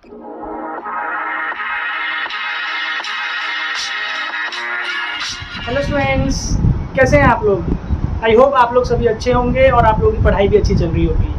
Hello students, कैसे हैं आप लोग। आई होप आप लोग सभी अच्छे होंगे और आप लोगों की पढ़ाई भी अच्छी चल रही होगी।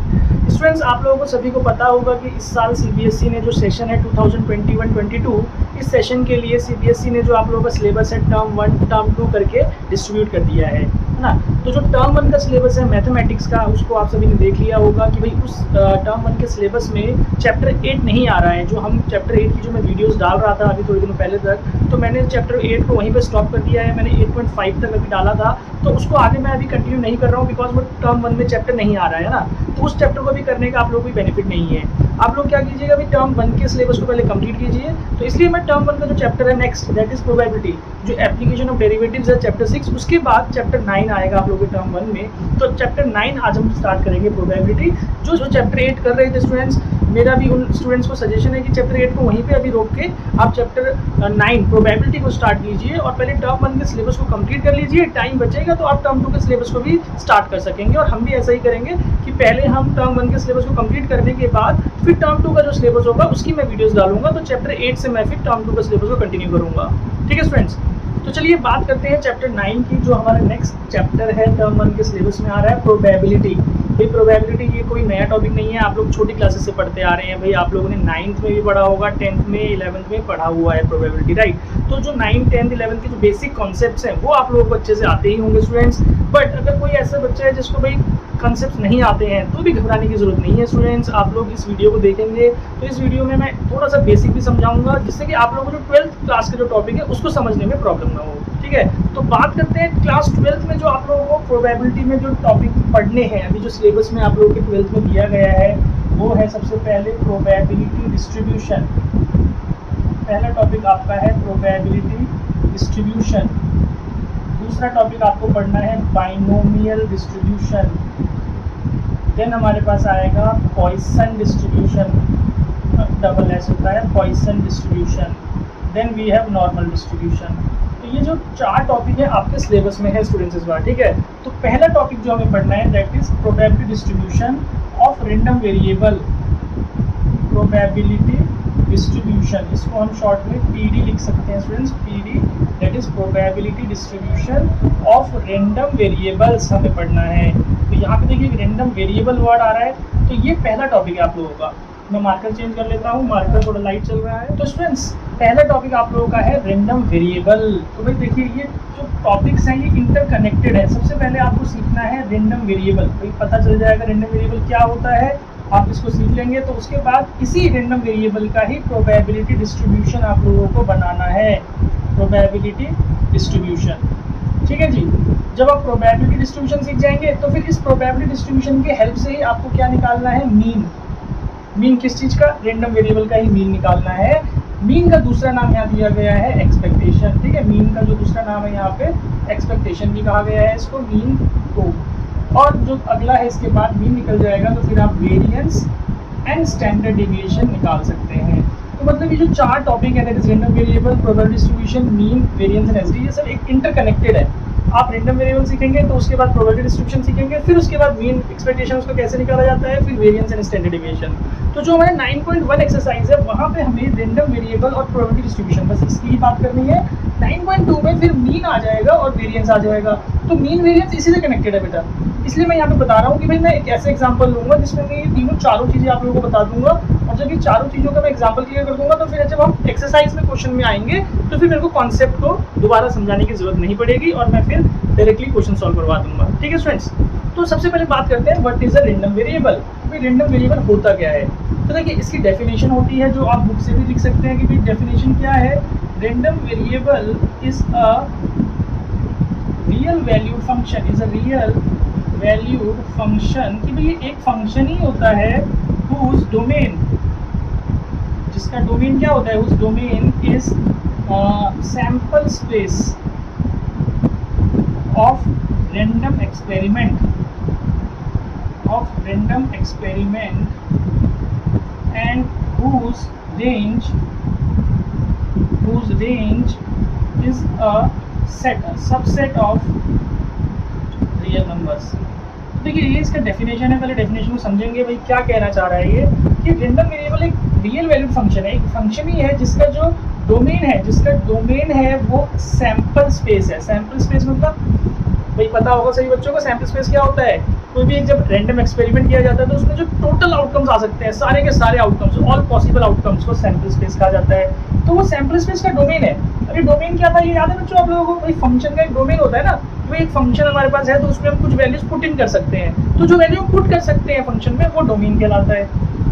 स्टूडेंट्स, आप लोगों को सभी को पता होगा कि इस साल सीबीएसई ने जो सेशन है 2021-22 इस सेशन के लिए सीबीएसई ने जो आप लोगों का सिलेबस है टर्म 1 टर्म 2 करके डिस्ट्रीब्यूट कर दिया है ना। तो जो टर्म 1 का सिलेबस है मैथमेटिक्स का, उसको आप सभी ने देख लिया होगा कि भाई उस टर्म 1 के सिलेबस में चैप्टर 8 नहीं आ रहा है। जो हम चैप्टर 8 की जो मैं वीडियोस डाल रहा था अभी थोड़े दिनों पहले तक, तो मैंने चैप्टर 8 को वहीं पे स्टॉप कर दिया है। मैंने 8.5 तक अभी डाला था, तो उसको आगे मैं अभी कंटिन्यू नहीं कर रहा हूँ बिकॉज वो टर्म 1 में चैप्टर नहीं आ रहा है ना। तो उस चैप्टर को भी करने का आप लोगों को बेनिफिट नहीं है। आप लोग क्या कीजिएगा, अभी टर्म 1 के सिलेबस को पहले कंप्लीट कीजिए। तो इसलिए मैं टर्म 1 का जो चैप्टर है नेक्स्ट, दैट इज प्रोबेबिलिटी, जो एप्लीकेशन ऑफ डेरिवेटिव्स है चैप्टर 6, उसके बाद चैप्टर 9 आएगा आप लोगों के टर्म 1 में। तो चैप्टर 9 आज हम स्टार्ट करेंगे प्रोबेबिलिटी। जो चैप्टर 8 कर रहे थे स्टूडेंट्स, मेरा भी उन स्टूडेंट्स को सजेशन है कि चैप्टर 8 को वहीं पे अभी रोक के आप चैप्टर 9 प्रोबेबिलिटी को स्टार्ट कीजिए और पहले टर्म 1 के सिलेबस को कंप्लीट कर लीजिए। टाइम बचेगा तो आप टर्म 2 के सिलेबस को भी स्टार्ट कर सकेंगे। और हम भी ऐसा ही करेंगे कि पहले हम टर्म 1 के सिलेबस को कंप्लीट करने के बाद फिर टर्म 2 का जो सिलेबस होगा उसकी मैं वीडियोस डालूंगा। तो चैप्टर 8 से मैं फिर टर्म 2 का सिलेबस को कंटिन्यू करूंगा। ठीक है स्टूडेंट्स, तो चलिए बात करते हैं चैप्टर 9 की। जो हमारा नेक्स्ट चैप्टर है टर्म 1 के सिलेबस में आ रहा है प्रोबेबिलिटी। भाई प्रोबेबिलिटी ये कोई नया टॉपिक नहीं है, आप लोग छोटी क्लासेस से पढ़ते आ रहे हैं। भाई आप लोगों ने 9th में भी पढ़ा होगा, 10th में, 11th में पढ़ा हुआ है प्रोबेबिलिटी, राइट। तो जो 9, 10th, 11th के जो बेसिक कॉन्सेप्ट्स हैं वो आप लोगों को अच्छे से आते ही होंगे स्टूडेंट्स। बट अगर कोई ऐसा बच्चा है जिसको भाई कॉन्सेप्ट्स नहीं आते हैं तो भी घबराने की जरूरत नहीं है स्टूडेंट्स। आप लोग इस वीडियो को देखेंगे तो इस वीडियो में मैं थोड़ा सा बेसिक भी समझाऊंगा, जिससे कि आप लोगों को जो 12th क्लास का जो टॉपिक है उसको समझने में प्रॉब्लम ना हो। ठीक है, तो बात करते हैं क्लास 12th में जो आप लोगों को प्रोबेबिलिटी में जो टॉपिक पढ़ने हैं, अभी जो सिलेबस में आप लोगों के 12th में दिया गया है वो है सबसे पहले प्रोबेबिलिटी डिस्ट्रीब्यूशन। पहला टॉपिक आपका है प्रोबेबिलिटी डिस्ट्रीब्यूशन। दूसरा टॉपिक आपको पढ़ना है बाइनोमियल डिस्ट्रीब्यूशन। देन हमारे पास आएगा पॉइसन डिस्ट्रीब्यूशन, डबल एस होता है, Poisson distribution. Then we have normal distribution. तो ये जो 4 टॉपिक है आपके सिलेबस में है स्टूडेंट्स इस बार। ठीक है, तो पहला टॉपिक जो हमें पढ़ना है that is probability distribution of random variable. Probability distribution, इसको हम शॉर्ट में पीडी लिख सकते हैं students, PD, that is probability distribution of random variables हमें पढ़ना है। तो यहाँ पे देखिए रैंडम वेरिएबल वर्ड आ रहा है, तो ये पहला टॉपिक है आप लोगों का। मैं मार्कर चेंज कर लेता हूँ, मार्कर थोड़ा लाइट चल रहा है। तो स्टूडेंट्स पहला टॉपिक आप लोगों का है रैंडम वेरिएबल। तो भाई देखिए ये जो टॉपिक्स हैं ये इंटरकनेक्टेड है। सबसे पहले आपको सीखना है रैंडम वेरिएबल। भाई पता चल जाएगा रैंडम वेरिएबल क्या होता है, आप इसको सीख लेंगे। तो उसके बाद इसी रैंडम वेरिएबल का ही प्रोबेबिलिटी डिस्ट्रीब्यूशन आप लोगों को बनाना है, प्रोबेबिलिटी डिस्ट्रीब्यूशन। ठीक है जी, जब आप प्रोबेबिलिटी डिस्ट्रीब्यूशन सीख जाएंगे तो फिर इस प्रोबेबिलिटी डिस्ट्रीब्यूशन के हेल्प से ही आपको क्या निकालना है, मीन। मीन किस चीज़ का, रैंडम वेरिएबल का ही मीन निकालना है। मीन का दूसरा नाम यहाँ दिया गया है एक्सपेक्टेशन। ठीक है, मीन का जो दूसरा नाम है यहाँ पे एक्सपेक्टेशन भी कहा गया है इसको, मीन को। और जो अगला है इसके बाद मीन निकल जाएगा तो फिर आप वेरिएंस एंड स्टैंडर्ड डेविएशन निकाल सकते हैं। तो मतलब ये जो 4 टॉपिक है that is random variable, probability distribution, mean, variance and SD, ये सब एक इंटरकनेक्टेड है। आप रैंडम वेरिएबल सीखेंगे तो उसके बाद प्रोबेबिलिटी डिस्ट्रीब्यूशन सीखेंगे, फिर उसके बाद मीन, एक्सपेक्टेशन उसको कैसे निकाला जाता है, फिर वेरिएंस एंड स्टैंडर्ड डेविएशन। तो जो हमारे 9.1 एक्सरसाइज है वहाँ पे हमें रैंडम वेरिएबल और प्रोबेबिलिटी डिस्ट्रीब्यूशन बस इसकी बात करनी है। 9.2 में फिर मीन आ जाएगा और वेरिएंस आ जाएगा। तो मीन वेरिएंस इसी से कनेक्टेड है बेटा, इसलिए मैं यहाँ पे बता रहा हूँ कि भाई मैं एक ऐसे एग्जांपल लूंगा जिसमें मैं ये चारों चीज़ें आप लोगों को बता दूंगा। और जब ये चारों चीज़ों का मैं एग्जांपल क्लियर कर दूंगा तो फिर जब हम एक्सरसाइज में क्वेश्चन में आएंगे तो फिर मेरे को कॉन्सेप्ट को दोबारा समझाने की जरूरत नहीं पड़ेगी और मैं फिर डायरेक्टली क्वेश्चन सॉल्व करवा दूंगा। ठीक है स्टूडेंट्स, तो सबसे पहले बात करते हैं what is a random variable. भाई रैंडम वेरिएबल होता क्या है, तो देखिए इसकी डेफिनेशन होती है जो आप बुक से भी लिख सकते हैं कि भाई डेफिनेशन क्या है। Random variable is a real valued function, is a real valued function, कि भाई ये एक फंक्शन ही होता है whose डोमेन, जिसका डोमेन क्या होता है, whose domain is sample space of random experiment, and whose range is a subset of real numbers. देखिए ये इसका डेफिनेशन है, पहले डेफिनेशन को समझेंगे। भाई क्या कहना चाह रहा है ये कि रैंडम वेरिएबल एक रियल वैल्यूड फंक्शन है, एक फंक्शन ही है जिसका जो डोमेन है वो सैंपल स्पेस है। सैंपल स्पेस मतलब भाई पता होगा सही बच्चों को सैंपल स्पेस क्या होता है। कोई भी एक जब रैंडम एक्सपेरिमेंट किया जाता है तो उसमें जो टोटल आउटकम्स आ सकते हैं, सारे के सारे आउटकम्स, ऑल पॉसिबल आउटकम्स को सैंपल स्पेस कहा जाता है। तो वो सैंपल स्पेस का डोमेन है। अरे डोमेन क्या था ये याद है बच्चों आप लोगों को? भाई फंक्शन का एक डोमेन होता है ना, भाई एक फंक्शन हमारे पास है तो उसमें हम कुछ वैल्यूज पुट इन कर सकते हैं, तो जो वैल्यू पुट कर सकते हैं फंक्शन में वो डोमेन कहलाता है,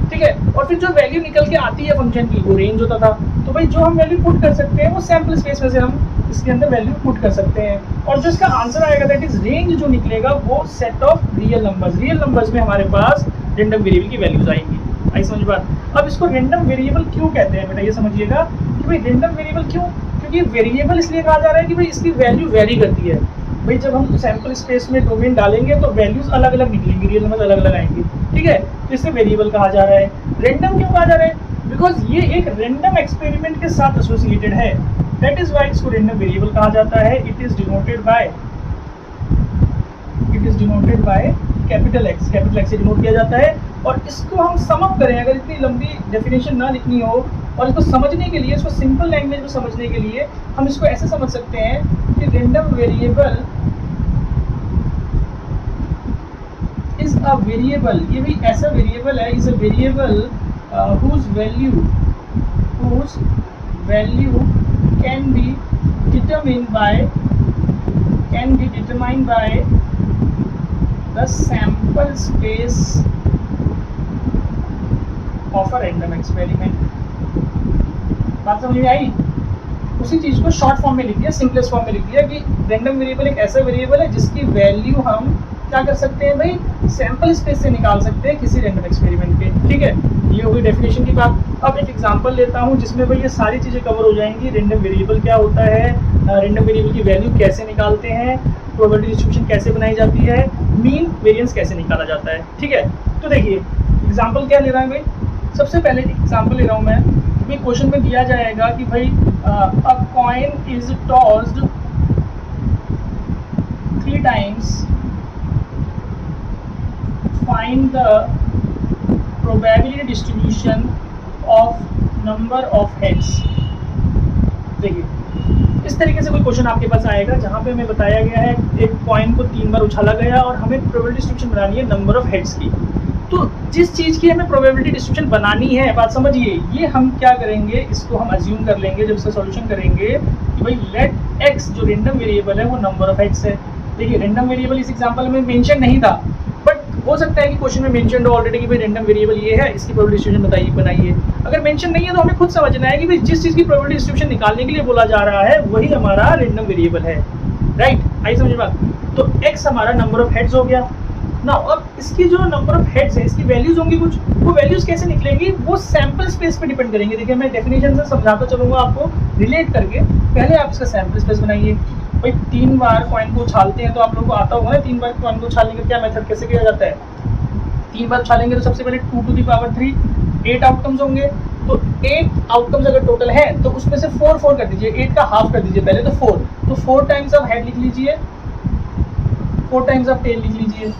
ठीक है। और फिर जो वैल्यू निकल के आती है फंक्शन की वो रेंज होता था। तो भाई जो हम वैल्यू पुट कर सकते हैं वो सैंपल स्पेस में से हम इसके अंदर वैल्यू पुट कर सकते हैं, और जो इसका आंसर आएगा दैट इज रेंज जो निकलेगा वो सेट ऑफ रियल नंबर्स में हमारे पास रैंडम वेरिएबल की वैल्यूज आएंगी। आई समझ बात? अब इसको रैंडम वेरिएबल क्यों कहते हैं बेटा, ये समझिएगा कि भाई रैंडम वेरिएबल क्यों, क्योंकि वेरिएबल इसलिए कहा जा रहा है कि भाई इसकी वैल्यू वेरी करती है। भाई जब हम सैंपल स्पेस में डोमेन डालेंगे तो वैल्यूज अलग अलग निकलेंगी, रियल नंबर अलग अलग आएंगे, ठीक है। तो इसे वेरिएबल कहा जा रहा है। रैंडम क्यों कहा जा रहा है? बिकॉज ये एक रैंडम एक्सपेरिमेंट के साथ एसोसिएटेड है, दैट इज व्हाई इसको रैंडम वेरिएबल कहा जाता है। It is denoted by capital x से डिनोट किया जाता है। और इसको हम सम अप करें, अगर इतनी लंबी डेफिनेशन ना लिखनी हो और इसको समझने के लिए, इसको सिंपल लैंग्वेज में समझने के लिए हम इसको ऐसे समझ सकते हैं कि random variable is a variable, ये भी ऐसा वेरिएबल है, is a variable whose value can be determined by the sample space of a random experiment। बात समझ में आई? उसी चीज को शॉर्ट फॉर्म में लिख दिया, सिंपलेस्ट फॉर्म में लिख दिया कि रैंडम वेरिएबल एक ऐसा वेरिएबल है जिसकी वैल्यू हम क्या कर सकते हैं भाई, सैंपल स्पेस से निकाल सकते हैं किसी रैंडम एक्सपेरिमेंट के, ठीक है। ये हो गई डेफिनेशन की बात। अब एक एग्जांपल लेता हूँ जिसमें भाई ये सारी चीज़ें कवर हो जाएंगी। रैंडम वेरिएबल क्या होता है, रैंडम वेरिएबल की वैल्यू कैसे निकालते हैं, प्रोबेबिलिटी डिस्ट्रीब्यूशन कैसे बनाई जाती है, मीन वेरिएंस कैसे निकाला जाता है, ठीक है। तो देखिए एग्जाम्पल क्या ले रहा है भाई, सबसे पहले एग्जाम्पल ले रहा हूँ मैं। भाई क्वेश्चन में दिया जाएगा कि भाई अ coin is tossed 3 times, find the probability distribution of number of heads। देखिए इस तरीके से कोई क्वेश्चन आपके पास आएगा जहाँ पे हमें बताया गया है एक कॉइन को 3 बार उछाला गया और हमें प्रोबेबिलिटी डिस्ट्रीब्यूशन बनानी है नंबर ऑफ हेड्स की। तो जिस चीज़ की हमें प्रोबेबिलिटी डिस्ट्रीब्यूशन बनानी है, बात समझिए, ये हम क्या करेंगे, इसको हम अज्यूम कर लेंगे जब इसका सॉल्यूशन करेंगे कि भाई लेट एक्स जो रैंडम वेरिएबल है वो नंबर ऑफ हेड्स है। देखिए रैंडम वेरिएबल इस एग्जांपल में मेंशन नहीं था, बट हो सकता है कि क्वेश्चन में मेंशन हो ऑलरेडी कि भाई रैंडम वेरिएबल ये है, इसकी प्रोबेबिलिटी डिस्ट्रीब्यूशन बनाइए। अगर मेंशन नहीं है तो हमें खुद समझना है कि भाई जिस चीज़ की प्रोबेबिलिटी डिस्ट्रीब्यूशन निकालने के लिए बोला जा रहा है वही हमारा रैंडम वेरिएबल है, राइट। आई समझ बात? तो एक्स हमारा नंबर ऑफ हेड्स हो गया ना। अब इसकी जो नंबर ऑफ हेड्स है इसकी वैल्यूज होंगी कुछ, वो वैल्यूज कैसे निकलेंगी वो सैंपल स्पेस पे डिपेंड करेंगे। देखिए मैं डेफिनेशन से समझाता चलूंगा आपको रिलेट करके। पहले आप इसका सैंपल स्पेस बनाइए। भाई 3 बार कॉइन को उछालते हैं तो आप लोगों को आता होगा ना 3 बार कॉइन को उछालने का क्या मेथड कैसे किया जाता है। 3 बार उछालेंगे तो सबसे पहले 2 to the power 3 8 आउटकम्स होंगे। तो 8 आउटकम्स अगर टोटल है तो उसमें से 4 कर दीजिए, 8 का हाफ कर दीजिए पहले, तो 4। तो 4 टाइम्स आप हेड लिख लीजिए, 4 टाइम्स आप टेल लिख लीजिए,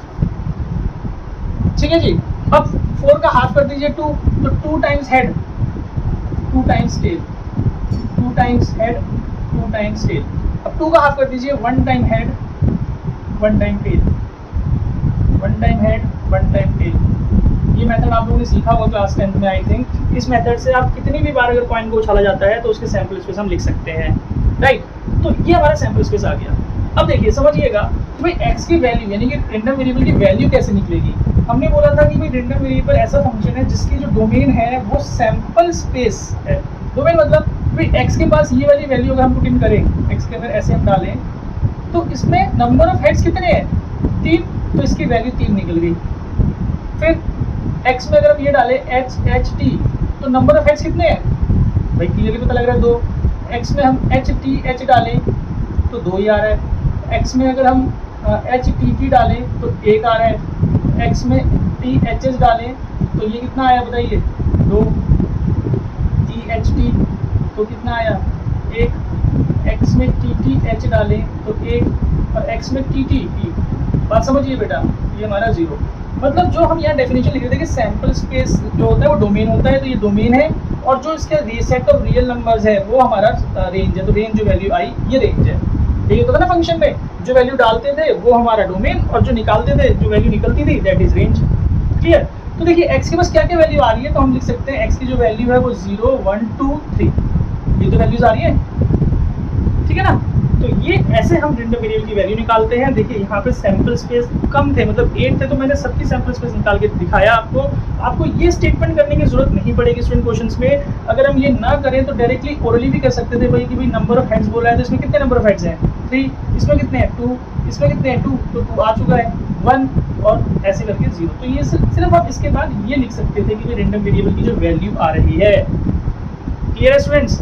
ठीक है जी। अब 4 का हाफ कर दीजिए 2, तो 2 times head, 2 times tail, 2 times head, 2 times tail. अब 2 का हाफ कर दीजिए 1 time head, 1 time tail, 1 time head, 1 time tail. ये मेथड आप लोगों ने सीखा होगा क्लास 10th में आई थिंक। इस मेथड से आप कितनी भी बार अगर कॉइन को उछाला जाता है तो उसके सैंपल स्पेस हम लिख सकते हैं, राइट। तो ये हमारा सैंपल स्पेस आ गया। अब देखिए समझिएगा कि भाई एक्स की वैल्यू यानी कि रैंडम वेरिएबल की वैल्यू कैसे निकलेगी। हमने बोला था कि भाई रैंडम वेरिएबल ऐसा फंक्शन है जिसकी जो डोमेन है वो सैंपल स्पेस है। डोमेन मतलब भाई एक्स के पास ये वाली वैल्यू अगर हम पुट इन करें, एक्स के अगर ऐसे हम डालें तो इसमें नंबर ऑफ हेड्स कितने हैं, 3, तो इसकी वैल्यू 3 निकल गई। फिर एक्स में अगर हम ये डालें HHT तो नंबर ऑफ हेड्स कितने हैं भाई क्लियरली पता लग रहा है 2। एक्स में हम HTH डालें तो 2 ही आ रहा है। एक्स में अगर हम HTT डालें तो 1 आ रहा है। एक्स में THS डालें तो ये कितना आया बताइए, 2। THT तो कितना आया, 1। एक्स में TTH डालें तो 1, और एक्स में TT, बात समझिए बेटा, ये हमारा 0। मतलब जो हम यहाँ डेफिनेशन लिख रहे थे कि सैम्पल स्पेस जो होता है वो डोमेन होता है, तो ये डोमेन है, और जो इसका सेट ऑफ रियल नंबर्स है वो हमारा रेंज है। तो रेंज जो वैल्यू आई ये रेंज है। यही होता था ना फंक्शन में, जो वैल्यू डालते थे वो हमारा डोमेन, और जो निकालते थे जो वैल्यू निकलती थी दैट इज रेंज। क्लियर? तो देखिए x के पास क्या क्या वैल्यू आ रही है, तो हम लिख सकते हैं x की जो वैल्यू है वो 0 1 2 3, ये तो वैल्यूज आ रही है, ठीक है ना। तो ये ऐसे हम रेंडम वेरिएबल की वैल्यू निकालते हैं। देखिए यहाँ पे सैंपल स्पेस कम थे, मतलब 8 थे, तो मैंने सबकी सैंपल स्पेस निकाल के दिखाया आपको। आपको ये स्टेटमेंट करने की जरूरत नहीं पड़ेगी स्टूडेंट क्वेश्चंस में। अगर हम ये ना करें तो डायरेक्टली ओरली भी कर सकते थे भाई कि भाई नंबर ऑफ हेड्स बोला है तो इसमें कितने नंबर ऑफ हेड्स हैं 3, इसमें कितने हैं 2, इसमें कितने हैं 2, तो 2 आ चुका है 1, और ऐसे करके 0। तो ये सिर्फ आप इसके बाद ये लिख सकते थे कि रेंडम वेरिएबल की जो वैल्यू आ रही है। क्लियर है स्टूडेंट्स?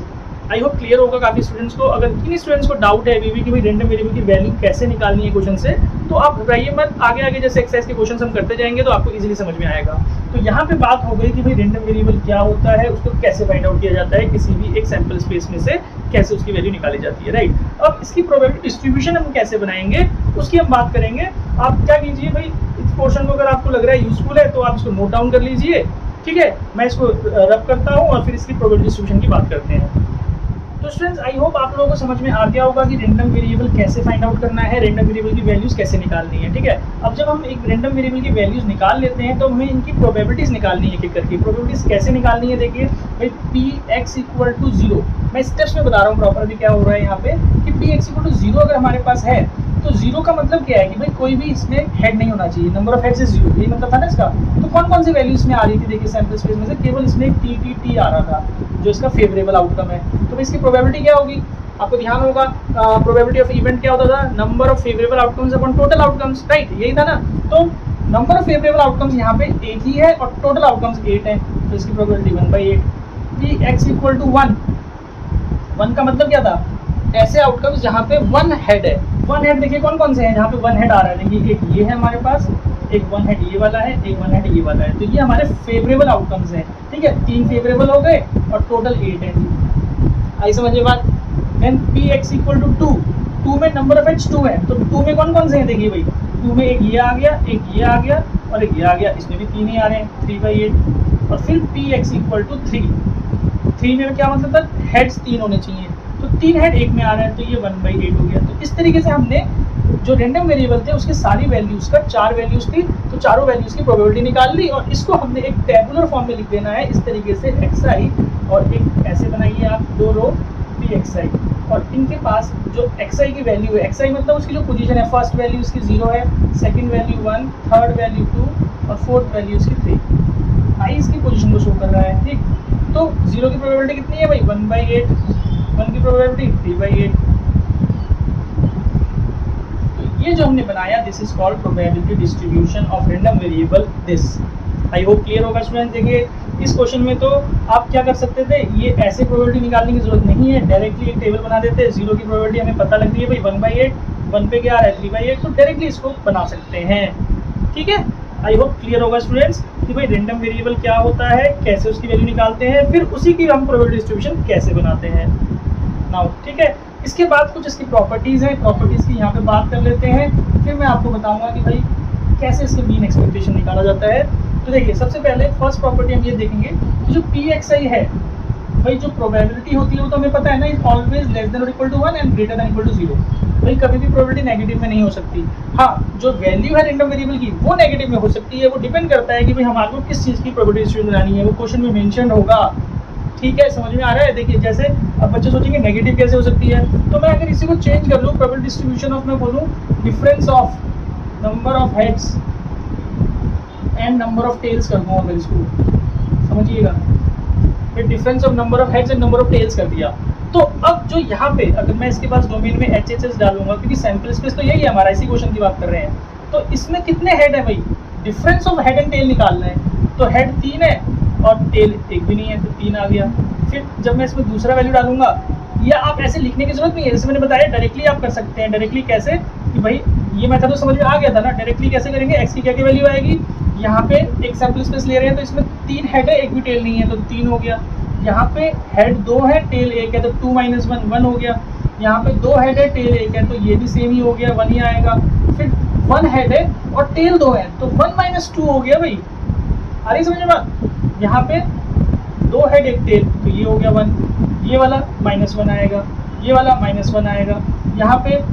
आई होप क्लियर होगा काफ़ी स्टूडेंट्स को। अगर किन्हीं स्टूडेंट्स को डाउट है अभी भी कि भाई रेंडम वेरिएबल की वैल्यू कैसे निकालनी है क्वेश्चन से, तो आप घबराइए मत, आगे आगे जैसे एक्सरसाइज के क्वेश्चन हम करते जाएंगे तो आपको इजीली समझ में आएगा। तो यहाँ पे बात हो गई कि भाई रेंडम वेरिएबल क्या होता है, उसको कैसे फाइंड आउट किया जाता है, किसी भी एक सैंपल स्पेस में से कैसे उसकी वैल्यू निकाली जाती है, राइट। अब इसकी प्रोबेबिलिटी डिस्ट्रीब्यूशन हम कैसे बनाएंगे उसकी हम बात करेंगे। आप क्या कीजिए भाई, इस पोर्शन को अगर आपको लग रहा है यूजफुल है तो आप इसको नोट डाउन कर लीजिए, ठीक है। मैं इसको रब करता हूँ और फिर इसकी प्रोबेबिलिटी डिस्ट्रीब्यूशन की बात करते हैं। तो स्टूडेंट्स आई होप आप लोगों को समझ में आ गया होगा कि रेंडम वेरिएबल कैसे फाइंड आउट करना है, रेंडम वेरिएबल की वैल्यूज कैसे निकालनी है, ठीक है। अब जब हम एक रेंडम वेरिएबल की वैल्यूज निकाल लेते हैं तो हमें इनकी प्रोबेबिलिटीज निकालनी है, एक करके प्रोबेबिलिटीज कैसे निकालनी है। देखिए भाई px = 0, मैं स्टेप्स में बता रहा हूँ प्रॉपरली क्या हो रहा है यहाँ पे कि px = 0 अगर हमारे पास है तो 0 का मतलब क्या है कि भाई कोई भी इसमें हेड नहीं होना चाहिए, नंबर ऑफ हेड्स इज 0, यही मतलब था ना इसका। तो कौन कौन सी वैल्यू इसमें आ रही थी, देखिए सैंपल स्पेस में से केवल इसमें टी आ रहा था जो इसका फेवरेबल आउटकम है। तो इसकी प्रोबेबिलिटी क्या होगी, आपको ध्यान होगा प्रोबेबिलिटी ऑफ इवेंट क्या होता था, number of favourable outcomes upon total outcomes, right, यही था ना। तो नंबर ऑफ फेवरेबल आउटकम्स यहाँ पे 8 ही है और टोटल आउटकम्स 8 है, तो इसकी प्रोबेबिलिटी 1/8। px = 1 का मतलब क्या था, ऐसे आउटकम्स जहाँ पे 1 हेड है। 1 हेड देखिए कौन कौन से हैं जहाँ पे 1 हेड आ रहा है, देखिए एक ये है हमारे पास, एक 1 हेड ये वाला है, एक 1 हेड ये वाला है, तो ये हमारे फेवरेबल आउटकम्स हैं, ठीक है। 3 फेवरेबल हो गए और टोटल 8 है। आई समझ में बात। देन px = 2, 2 में नंबर ऑफ हेड्स 2 है, तो 2 में कौन कौन से हैं देखिए भाई, 2 में एक ये आ गया, एक ये आ गया और एक ये आ गया, इसमें भी 3 ही आ रहे हैं, 3/8। और फिर px = 3, 3 में क्या मतलब था, हेड्स 3 होने चाहिए, तो 3 हेड एक में आ रहा है, तो ये 1/8 हो गया। तो इस तरीके से हमने जो रेंडम वेरिएबल थे उसके सारी वैल्यूज का 4 वैल्यूज थी, तो चारों वैल्यूज की प्रोबेबिलिटी निकाल ली और इसको हमने एक टेबुलर फॉर्म में लिख देना है इस तरीके से xi, और एक ऐसे बनाइए आप 2 रो pxi, और इनके पास जो xi की वैल्यू है, xi मतलब उसकी जो पोजीशन है, फर्स्ट वैल्यू उसकी 0 है, सेकंड वैल्यू 1, थर्ड वैल्यू 2 और फोर्थ वैल्यू उसकी 3, आई इसकी पोजीशन को शो कर रहा है, ठीक। तो 0 की प्रोबेबिलिटी कितनी है भाई 1/8, 1 की प्रोबेबिलिटी 3/8। तो ये जो हमने बनाया this is called probability distribution of random variable this. I hope clear होगा स्टूडेंट्स। देखिए इस क्वेश्चन में तो आप क्या कर सकते थे, ये ऐसे प्रोबेबिलिटी निकालने की जरूरत नहीं है, डायरेक्टली एक टेबल बना देते हैं। 0 की प्रोबेबिलिटी हमें पता लग रही है भाई 1/8, 1 पे क्या आ रहा है 3/8, तो डायरेक्टली इसको बना सकते हैं, ठीक है। आई होप क्लियर होगा स्टूडेंट्स कि भाई रेंडम वेरिएबल क्या होता है, कैसे उसकी वैल्यू निकालते हैं, फिर उसी की हम प्रोबेबिलिटी डिस्ट्रीब्यूशन कैसे बनाते हैं नाउ, ठीक है। इसके बाद कुछ इसकी प्रॉपर्टीज हैं, प्रॉपर्टीज की यहाँ पे बात कर लेते हैं, फिर मैं आपको बताऊंगा कि भाई कैसे इसके मीन एक्सपेक्टेशन निकाला जाता है। तो देखिए सबसे पहले फर्स्ट प्रॉपर्टी हम ये देखेंगे कि जो pxi है भाई, जो प्रोबेबिलिटी होती है वो तो हमें पता है ना, इज ऑलवेज लेस देन और equal to 1 and greater than equal to 0। भाई कभी भी प्रोबेबिलिटी नेगेटिव में नहीं हो सकती। हाँ, जो वैल्यू है रेंडम वेरिएबल की वो नेगेटिव में हो सकती है, वो डिपेंड करता है कि भाई हमारे को किस चीज़ की प्रोबेबिलिटी डिस्ट्रीब्यूशन बनानी है, वो क्वेश्चन में मेंशन होगा, ठीक है। समझ में आ रहा है। देखिए जैसे अब बच्चे सोचेंगे नेगेटिव कैसे हो सकती है, तो मैं अगर इसी को चेंज कर लूँ, प्रोबेबिलिटी डिस्ट्रीब्यूशन ऑफ मैं बोलूँ difference of number of heads and number of tails कर दूँ, अगर इसको समझिएगा, फिर difference of number of heads and number of tails कर दिया। तो अब जो यहाँ पे अगर मैं इसके पास डोमेन में HHS डालूंगा, क्योंकि सैंपल स्पेस तो यही है हमारा, इसी क्वेश्चन की बात कर रहे हैं, तो इसमें कितने हेड है भाई, difference of head and tail निकालना है। तो हेड 3 है और टेल एक भी नहीं है, तो 3 आ गया। फिर जब मैं इसमें दूसरा वैल्यू डालूंगा, या आप ऐसे लिखने की जरूरत नहीं है, जैसे मैंने बताया डायरेक्टली आप कर सकते हैं। डायरेक्टली कैसे कि भाई ये मेथड तो समझ में आ गया था ना, डायरेक्टली कैसे करेंगे, एक्स की क्या क्या वैल्यू आएगी, यहाँ पे एक सैंपल स्पेस ले रहे हैं तो इसमें 3 हेड है, एक भी टेल नहीं है, तो 3 हो गया। यहाँ पे हेड 2 है, टेल 1 है, तो 2 - 1 1 हो गया। यहाँ पे 2 हेड है, टेल 1 है, तो ये भी सेम ही हो गया, 1 ही आएगा। फिर 1 हेड है और टेल 2 है, तो 1 माइनस 2 हो गया भाई। आ रही समझ में बात? यहाँ पे 2 हेड 1 टेल, तो ये हो गया 1, ये वाला -1 आएगा, ये वाला -1 आएगा, यहाँ पे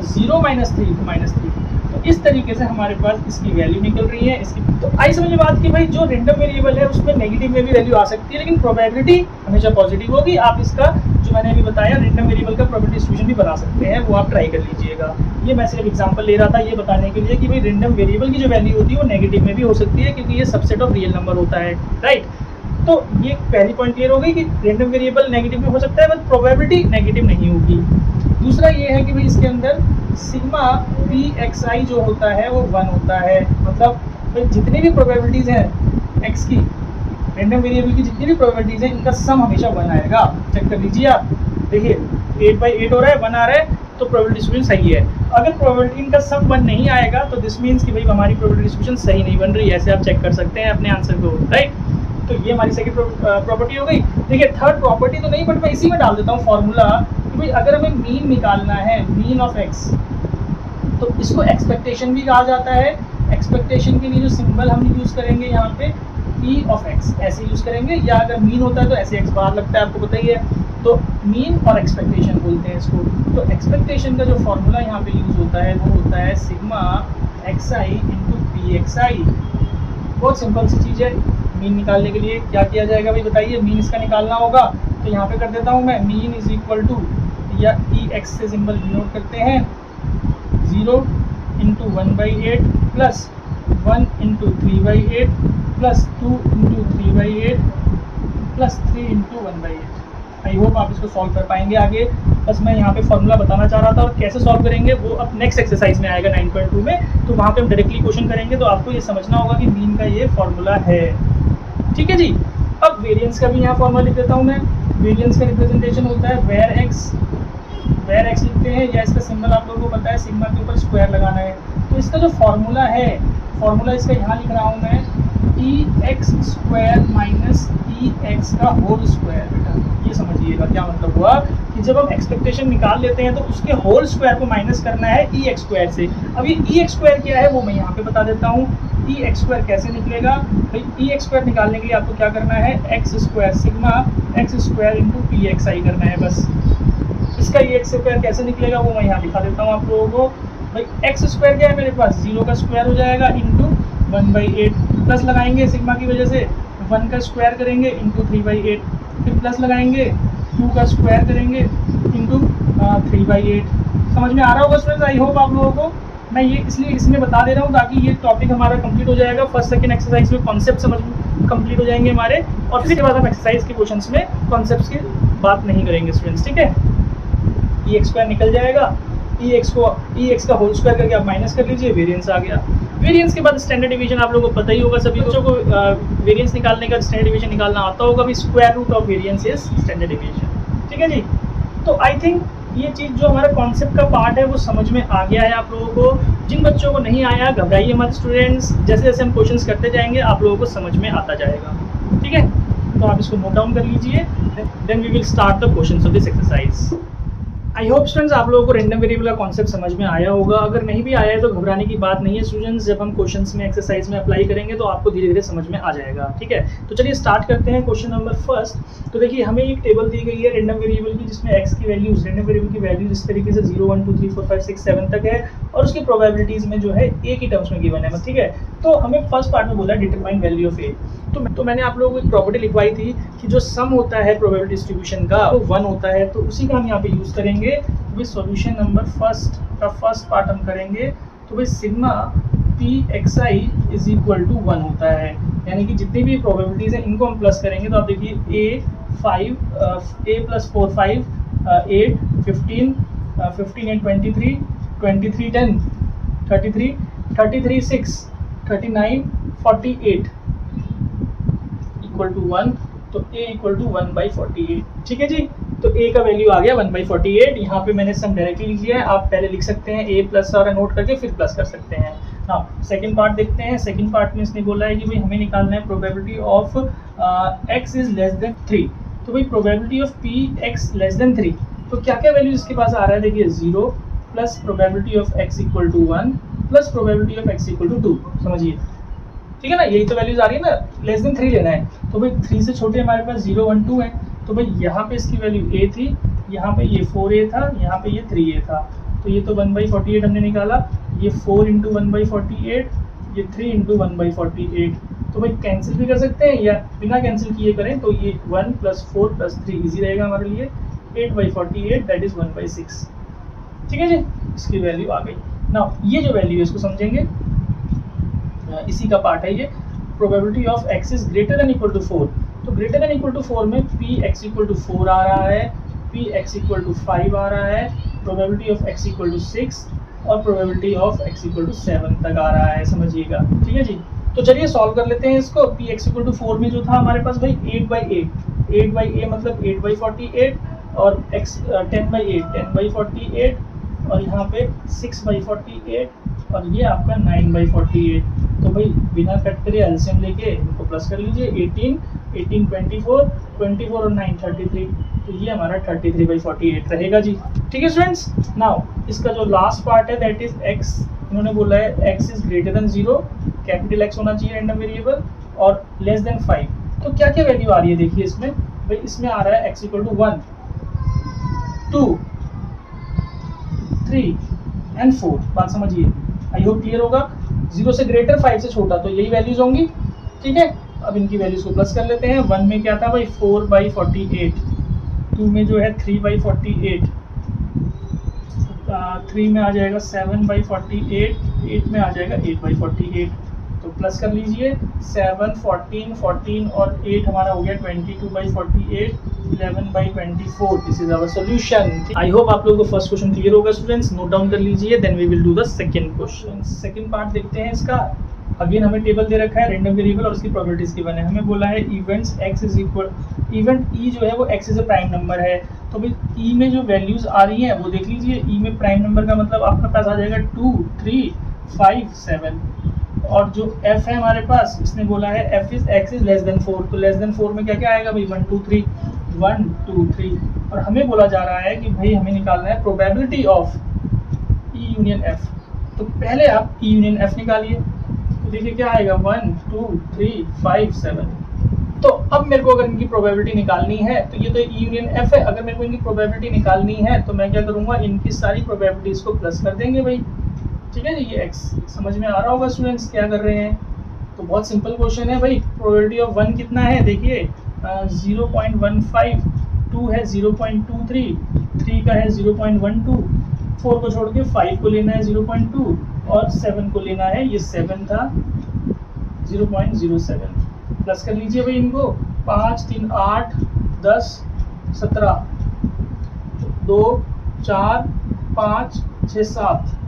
0 माइनस 3 तो -3। तो इस तरीके से हमारे पास इसकी वैल्यू निकल रही है इसकी। तो आई समझ में बात कि भाई जो रेंडम वेरिएबल है उसमें नेगेटिव में भी वैल्यू आ सकती है, लेकिन प्रोबेबिलिटी हमेशा पॉजिटिव होगी। आप इसका जो मैंने अभी बताया रेंडम वेरिएबल का प्रोबेबिलिटी डिस्ट्रीब्यूशन भी बना सकते हैं, वो आप ट्राई कर लीजिएगा। ये मैं सिर्फ एग्जांपल ले रहा था ये बताने के लिए कि भाई रेंडम वेरिएबल की जो वैल्यू होती है वो नेगेटिव में भी हो सकती है, क्योंकि ये सबसेट ऑफ रियल नंबर होता है, राइट। तो ये पहली पॉइंट क्लियर हो गई कि रेंडम वेरिएबल नेगेटिव में हो सकता है बट प्रोबेबिलिटी नेगेटिव नहीं होगी। दूसरा ये है कि भाई इसके अंदर सिग्मा पी एक्स आई जो होता है वो 1 होता है, मतलब भाई जितनी भी प्रोबेबिलिटीज़ हैं एक्स की, रेंडम वेरिएबल की जितनी भी प्रोबेबिलिटीज़ हैं इनका सम हमेशा 1 आएगा। चेक कर लीजिए आप, देखिए 8/8 हो रहा है, 1 आ रहा है, तो प्रोबेबिलिटी डिस्ट्रीब्यूशन सही है। अगर प्रोबेबिलिटी इनका सम 1 नहीं आएगा तो दिस मीन्स कि भाई हमारी प्रोबेबिलिटी डिस्ट्रीब्यूशन सही नहीं बन रही है। ऐसे आप चेक कर सकते हैं अपने आंसर को, राइट। तो ये हमारी सेकंड प्रॉपर्टी हो गई। देखिए थर्ड प्रॉपर्टी तो नहीं, बट मैं इसी में डाल देता हूँ फॉर्मूला कि भाई अगर हमें मीन निकालना है, मीन ऑफ एक्स, तो इसको एक्सपेक्टेशन भी कहा जाता है। एक्सपेक्टेशन के लिए जो सिंबल हम यूज़ करेंगे यहाँ पे ई ऑफ एक्स ऐसे यूज़ करेंगे, या अगर मीन होता है तो ऐसे एक्स बाहर लगता है, आपको पता ही है। तो मीन और एक्सपेक्टेशन बोलते हैं इसको। तो एक्सपेक्टेशन का जो फॉर्मूला यहाँ पे यूज़ होता है वो होता है सिग्मा एक्स आई इंटू पी एक्स आई। बहुत सिंपल सी चीज़ है। मीन निकालने के लिए क्या किया जाएगा भाई बताइए? मीन इसका निकालना होगा, तो यहाँ पे कर देता हूँ मैं, मीन इज इक्वल टू, या ई एक्स से सिंबल डिनोट करते हैं, 0 into 1/8 plus 1 into 3/8 plus 2 into 3/8 plus 3 into 1/8। आई होप आप इसको सॉल्व कर पाएंगे आगे। बस मैं यहाँ पे फॉर्मूला बताना चाह रहा था, और कैसे सॉल्व करेंगे वो अब नेक्स्ट एक्सरसाइज में आएगा 9.2 में, तो वहाँ पे हम डायरेक्टली क्वेश्चन करेंगे। तो आपको ये समझना होगा कि मीन का ये फॉर्मूला है, ठीक है जी। अब वेरिएंस का भी यहाँ फॉर्मूला लिख देता हूँ मैं। वेरिएंस का रिप्रेजेंटेशन होता है वेर एक्स लिखते हैं, या इसका सिंबल आप लोगों को पता है, सिग्मा के ऊपर स्क्वायर लगाना है। तो इसका जो फॉर्मूला है, फॉर्मूला इसका यहाँ लिख रहा हूँ मैं, ई एक्स स्क्वायर माइनस ई एक्स का होल स्क्वायर। बेटा ये समझिएगा क्या मतलब हुआ कि जब हम एक्सपेक्टेशन निकाल लेते हैं तो उसके होल स्क्वायर को माइनस करना है ई एक्स स्क्वायर से। अब ये ई एक्स स्क्वायर क्या है वो मैं यहाँ पे बता देता हूँ। ई एक्स स्क्वायर कैसे निकलेगा भाई? ई एक्स स्क्वायर निकालने के लिए आपको क्या करना है, X square sigma X square into P X I करना है बस। इसका ई एक्स स्क्वायर कैसे निकलेगा वो मैं यहाँ दिखा देता हूँ आप लोगों को। भाई एक्स स्क्वायर क्या है मेरे पास, 0 का स्क्वायर हो जाएगा इंटू 1/8, प्लस लगाएंगे सिग्मा की वजह से 1 का स्क्वायर करेंगे इंटू 3/8, फिर प्लस लगाएंगे 2 का स्क्वायर करेंगे इंटू 3/8। समझ में आ रहा होगा स्टूडेंट्स? आई होप आप लोगों को मैं ये इसलिए इसमें बता दे रहा हूँ ताकि ये टॉपिक हमारा कंप्लीट हो जाएगा। फर्स्ट सेकंड एक्सरसाइज में कॉन्सेप्ट समझ कंप्लीट हो जाएंगे हमारे, और फिर उसके बाद हम एक्सरसाइज के क्वेश्चंस में कॉन्सेप्ट्स की बात नहीं करेंगे स्टूडेंट्स, ठीक है। ई एक्स स्क्वायर निकल जाएगा, ई एक्स का होल स्क्वायर करके आप माइनस कर लीजिए, वेरिएंस आ गया। वेरिएंस के बाद स्टैंडर्ड डिवीजन आप लोगों को पता ही होगा, सभी बच्चों को वेरिएंस निकालने का स्टैंडर्ड डिवीजन निकालना आता होगा भी। Square root of variance is standard division, ठीक है जी। तो आई थिंक ये चीज़ जो हमारा कॉन्सेप्ट का पार्ट है वो समझ में आ गया है आप लोगों को। जिन बच्चों को नहीं आया घबराइए मत स्टूडेंट्स, जैसे जैसे हम क्वेश्चंस करते जाएंगे आप लोगों को समझ में आता जाएगा, ठीक है। तो आप इसको नोट डाउन कर लीजिए, then we will start the questions of this exercise. I hope students आप लोगों को रेंडम वेरिएबल का कॉन्सेप्ट समझ में आया होगा। अगर नहीं भी आया है तो घबराने की बात नहीं है स्टूडेंट्स, जब हम क्वेश्चंस में एक्सरसाइज में अप्लाई करेंगे तो आपको धीरे धीरे समझ में आ जाएगा, ठीक है। तो चलिए स्टार्ट करते हैं क्वेश्चन नंबर फर्स्ट। तो देखिए हमें एक टेबल दी गई है रेंडम वेरिएबल की, जिसमें एक्स की वैल्यूज, रेंडम वेरिएबल की वैल्यूज इस तरीके से 0 1 2 3 4 5 6 7 तक है, और उसकी प्रोबेबिलिटीज में जो है ए की टर्म्स में गिवन है, ठीक है। तो हमें फर्स्ट पार्ट में बोला डिटरमाइन वैल्यू ऑफ ए। तो मैंने आप लोगों को एक प्रॉपर्टी लिखवाई थी कि जो सम होता है प्रोबेबिलिटी डिस्ट्रीब्यूशन का वो 1 होता है, तो उसी का हम यहाँ पे यूज करेंगे। तो सॉल्यूशन नंबर फर्स्ट का फर्स्ट पार्ट हम करेंगे। तो भाई sigma P X I is equal to 1 होता है, यानी कि जितनी भी प्रोबेबिलिटीज हैं इनको हम प्लस करेंगे। तो आप देखिए ए प्लस 4 5 8 15 15 एंड 23 23 10 33 33 6 39 48 इक्वल टू 1। तो a इक्वल टू 1/48, ठीक है जी। तो a का वैल्यू आ गया 1/48। यहाँ पे मैंने सम डायरेक्टली लिख लिया है, आप पहले लिख सकते हैं a प्लस और नोट करके फिर प्लस कर सकते हैं। हाँ सेकंड पार्ट देखते हैं। सेकंड पार्ट में इसने बोला है कि भाई हमें निकालना है probability of x is less then 3। तो भाई probability of p x less than 3, तो क्या क्या वैल्यू इसके पास आ रहा है देखिए, 0 plus probability of x equal to 1 plus probability of x equal to 2, समझिए, ठीक है ना, यही तो वैल्यूज आ रही है ना, लेस देन 3 लेना है, तो भाई 3 से छोटे हमारे पास 0 1 2 है, तो भाई यहाँ पे इसकी वैल्यू a थी, यहाँ पे ये 4a था, यहाँ पे ये 3a था, तो ये तो 1/48 हमने निकाला, ये 4 इंटू 1/48, ये 3 इंटू 1/48, तो भाई कैंसिल भी कर सकते हैं या बिना कैंसिल किए करें, तो ये 1 + 4 + 3 इजी रहेगा हमारे लिए, 8/48 दैट इज 1/6, ठीक है जी, इसकी वैल्यू आ गई। ना ये जो वैल्यू है इसको समझेंगे, इसी का पार्ट है ये, probability of x is greater than equal to 4, तो ग्रेटर देन इक्वल टू 4 में px इक्वल टू 4 आ रहा है, px इक्वल टू 5 आ रहा है, probability of x equal to 6 और probability of x equal to 7 तक आ रहा है, समझिएगा, ठीक है जी। तो चलिए सॉल्व कर लेते हैं इसको। px इक्वल टू 4 में जो था हमारे पास भाई 8/8 मतलब 8/48 और x 10/8 10/48 और यहाँ पे 6/48 और ये आपका 9/48, तो भाई बिना कट करे एलसीएम लेके इनको प्लस कर लीजिए, 18 24 और 9 33, तो ये हमारा 33/48 रहेगा जी, ठीक है स्टूडेंट्स। नाउ इसका जो लास्ट पार्ट है दैट इज x, इन्होंने बोला है x is greater then 0, capital X होना चाहिए रैंडम वेरिएबल, और लेस देन 5, तो क्या क्या वैल्यू आ रही है देखिए इसमें, भाई इसमें आ रहा है x इक्वल टू 1 2 3 एंड 4, बात समझिए, आई होप क्लियर होगा। 0 से ग्रेटर 5 से छोटा, तो यही वैल्यूज होंगी, ठीक है। अब इनकी वैल्यूज को प्लस कर लेते हैं। 1 में क्या था भाई 4/48, 2 में जो है 3/48, 3 में आ जाएगा 7/48, 8 में आ जाएगा 8/48, तो प्लस कर लीजिए, 7 14 14 और 8 हमारा हो गया 22/48, 11/24, this is our solution. I hope आप लोगों को फर्स्ट क्वेश्चन क्लियर होगा स्टूडेंट्स, नोट डाउन कर लीजिए, then we will do the second question. Second part देखते हैं इसका। अगेन हमें टेबल दे रखा है, रैंडम वेरिएबल और उसकी प्रोबेबिलिटीज गिवन है। हमें बोला है events x is equal, event e जो है वो x is a prime number है, तो भाई e में जो वैल्यूज आ रही हैं वो देख लीजिए। e में प्राइम नंबर का मतलब आपका पास आ जाएगा 2 3 5 7, और जो f है हमारे पास, इसने बोला है f is x is less then 4, तो लेस देन 4 में क्या क्या आएगा भाई 1 2 3 1 2 3, और हमें बोला जा रहा है कि भाई हमें निकालना है probability of e union f, तो पहले आप e यूनियन f निकालिए, तो देखिए क्या आएगा 1 2 3 5 7, तो अब मेरे को अगर इनकी प्रोबेबिलिटी निकालनी है, तो ये तो e यूनियन f है, अगर मेरे को इनकी प्रोबेबिलिटी निकालनी है तो मैं क्या करूंगा, इनकी सारी प्रोबेबिलिटीज को प्लस कर देंगे भाई, ठीक है जी। ये x समझ में आ रहा होगा स्टूडेंट्स क्या कर रहे हैं, तो बहुत सिंपल क्वेश्चन है भाई। प्रोबेबिलिटी ऑफ 1 कितना है देखिए 0.15, 2 है 0.23, 3 का है 0.12, 4 को छोड़ के 5 को लेना है 0.2 और 7 को लेना है, ये 7 था 0.07, प्लस कर लीजिए भाई इनको, 5 3 8 10 17 2 4 5 6 7।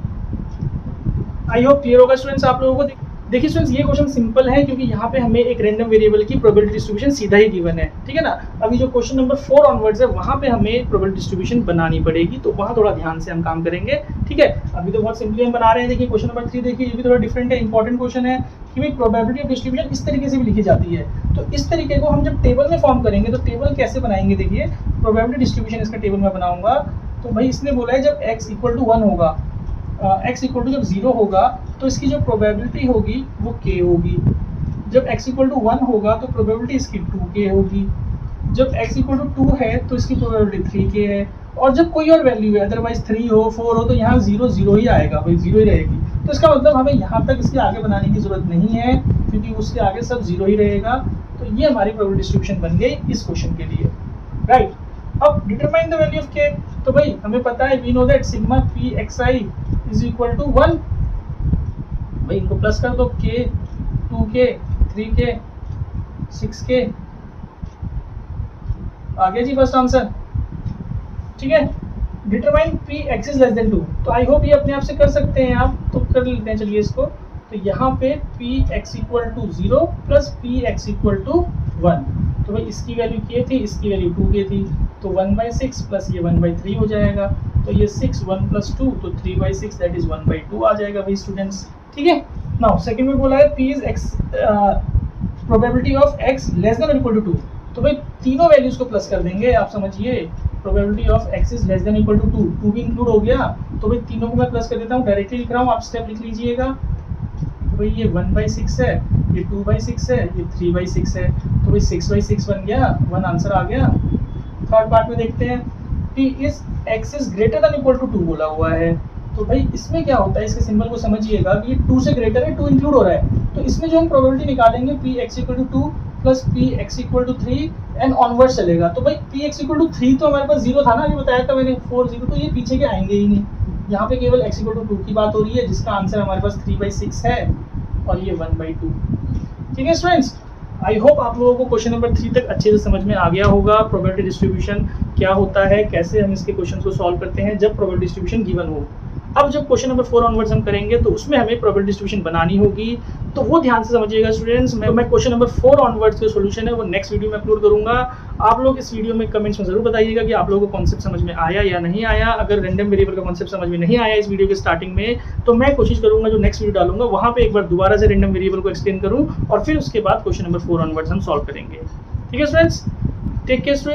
आई होप क्लियर होगा स्टूडेंट्स आप लोगों को। देखिए स्टूडेंट्स ये क्वेश्चन सिंपल है क्योंकि यहाँ पे हमें एक रैंडम वेरिएबल की प्रोबेबिलिटी डिस्ट्रीब्यूशन सीधा ही गिवन है, ठीक है ना। अभी जो क्वेश्चन नंबर 4 ऑनवर्ड्स है वहाँ पे हमें प्रोबेबिलिटी डिस्ट्रीब्यूशन बनानी पड़ेगी, तो वहाँ थोड़ा ध्यान से हम काम करेंगे, ठीक है। अभी तो बहुत सिंपली हम बना रहे हैं। देखिए क्वेश्चन नंबर 3 देखिए, ये भी थोड़ा डिफरेंट है, इंपॉर्टेंट क्वेश्चन है कि भाई प्रोबेबिलिटी ऑफ डिस्ट्रीब्यूशन इस तरीके से भी लिखी जाती है, तो इस तरीके को हम जब टेबल में फॉर्म करेंगे तो टेबल कैसे बनाएंगे, देखिए प्रोबेबिलिटी डिस्ट्रीब्यूशन इसका टेबल में बनाऊंगा। तो भाई इसने बोला है जब x इक्वल टू 1 होगा, x इक्वल टू जब 0 होगा तो इसकी जो प्रोबेबिलिटी होगी वो k होगी, जब x इक्वल टू 1 होगा तो प्रोबेबिलिटी इसकी 2k होगी, जब x इक्वल टू 2 है तो इसकी प्रोबेबिलिटी 3k है, और जब कोई और वैल्यू है अदरवाइज 3 हो 4 हो तो यहाँ 0 0 ही आएगा भाई, 0 ही रहेगी। तो इसका मतलब हमें यहाँ तक इसके आगे बनाने की जरूरत नहीं है क्योंकि उसके आगे सब 0 ही रहेगा। तो ये हमारी प्रोबेबिलिटी डिस्ट्रीब्यूशन बन गई इस क्वेश्चन के लिए, राइट। अब determine the value of k, तो भाई हमें पता है we know that sigma pxi is equal to 1, भाई इनको प्लस कर दो, k 2k 3k 6k, आ गया जी फर्स्ट आंसर, ठीक है। Determine px is less then 2, तो आई होप ये अपने आप से कर सकते हैं आप, तो कर लेते हैं चलिए इसको। तो यहाँ पे px equal to 0 plus px equal to 1, तो भाई इसकी वैल्यू k थी, इसकी वैल्यू 2k थी, तो 1/6 प्लस ये 1/3 हो जाएगा, तो ये 6 1 + 2 तो 3/6 दैट इज 1/2 आ जाएगा भाई स्टूडेंट्स, ठीक है। नाउ सेकंड में बोला है p is x probability of x less than और इक्वल टू 2, तो भाई तीनों वैल्यूज को प्लस कर देंगे। आप समझिए probability of x is less than equal to 2 भी इंक्लूड हो गया, तो भाई तीनों को मैं प्लस कर देता हूँ, डायरेक्टली लिख रहा हूँ, आप स्टेप लिख लीजिएगा। तो भाई ये 1/6 है, ये 2/6 है, ये 3/6 है, तो भाई 6/6 बन गया, 1 आंसर आ गया। थर्ड पार्ट में देखते हैं कि इस x is greater than equal to 2 बोला हुआ है, तो भाई इसमें क्या होता है, इसके सिंबल को समझिएगा कि ये 2 से ग्रेटर है, 2 इंक्लूड हो रहा है, तो इसमें जो हम प्रोबेबिलिटी निकालेंगे px equal to 2 plus px equal to 3 and onward चलेगा। तो भाई px इक्वल टू 3 तो हमारे पास 0 था ना, अभी बताया था मैंने 4 0, तो ये पीछे के आएंगे ही नहीं, यहाँ पे केवल x इक्वल टू 2 की बात हो रही है, जिसका आंसर हमारे पास 3/6 है और ये 1/2। ठीक है स्टूडेंट्स, आई होप आप लोगों को क्वेश्चन नंबर 3 तक अच्छे से समझ में आ गया होगा। प्रोबेबिलिटी डिस्ट्रीब्यूशन क्या होता है, कैसे हम इसके क्वेश्चन को सॉल्व करते हैं जब प्रोबेबिलिटी डिस्ट्रीब्यूशन गिवन हो। अब जब क्वेश्चन नंबर 4 ऑनवर्ड्स हम करेंगे तो उसमें हमें प्रोबेबिलिटी डिस्ट्रीब्यूशन बनानी होगी, तो वो ध्यान से समझिएगा स्टूडेंट्स। मैं क्वेश्चन नंबर 4 ऑनवर्ड्स के सॉल्यूशन है वो नेक्स्ट वीडियो में अपलोड करूंगा। आप लोग इस वीडियो में कमेंट्स में जरूर बताइएगा कि आप लोगों को कॉन्सेप्ट समझ में आया या नहीं आया। अगर रैंडम वेरिएबल का कॉन्सेप्ट समझ में नहीं आया इस वीडियो के स्टार्टिंग में, तो मैं कोशिश करूंगा जो नेक्स्ट वीडियो डालूंगा वहां पे एक बार दोबारा से रैंडम वेरिएबल को एक्सप्लेन करूं और फिर उसके बाद क्वेश्चन नंबर 4 ऑनवर्ड्स हम सॉल्व करेंगे। ठीक है स्टूडेंट्स, टेक केयर स्टूडेंट्स।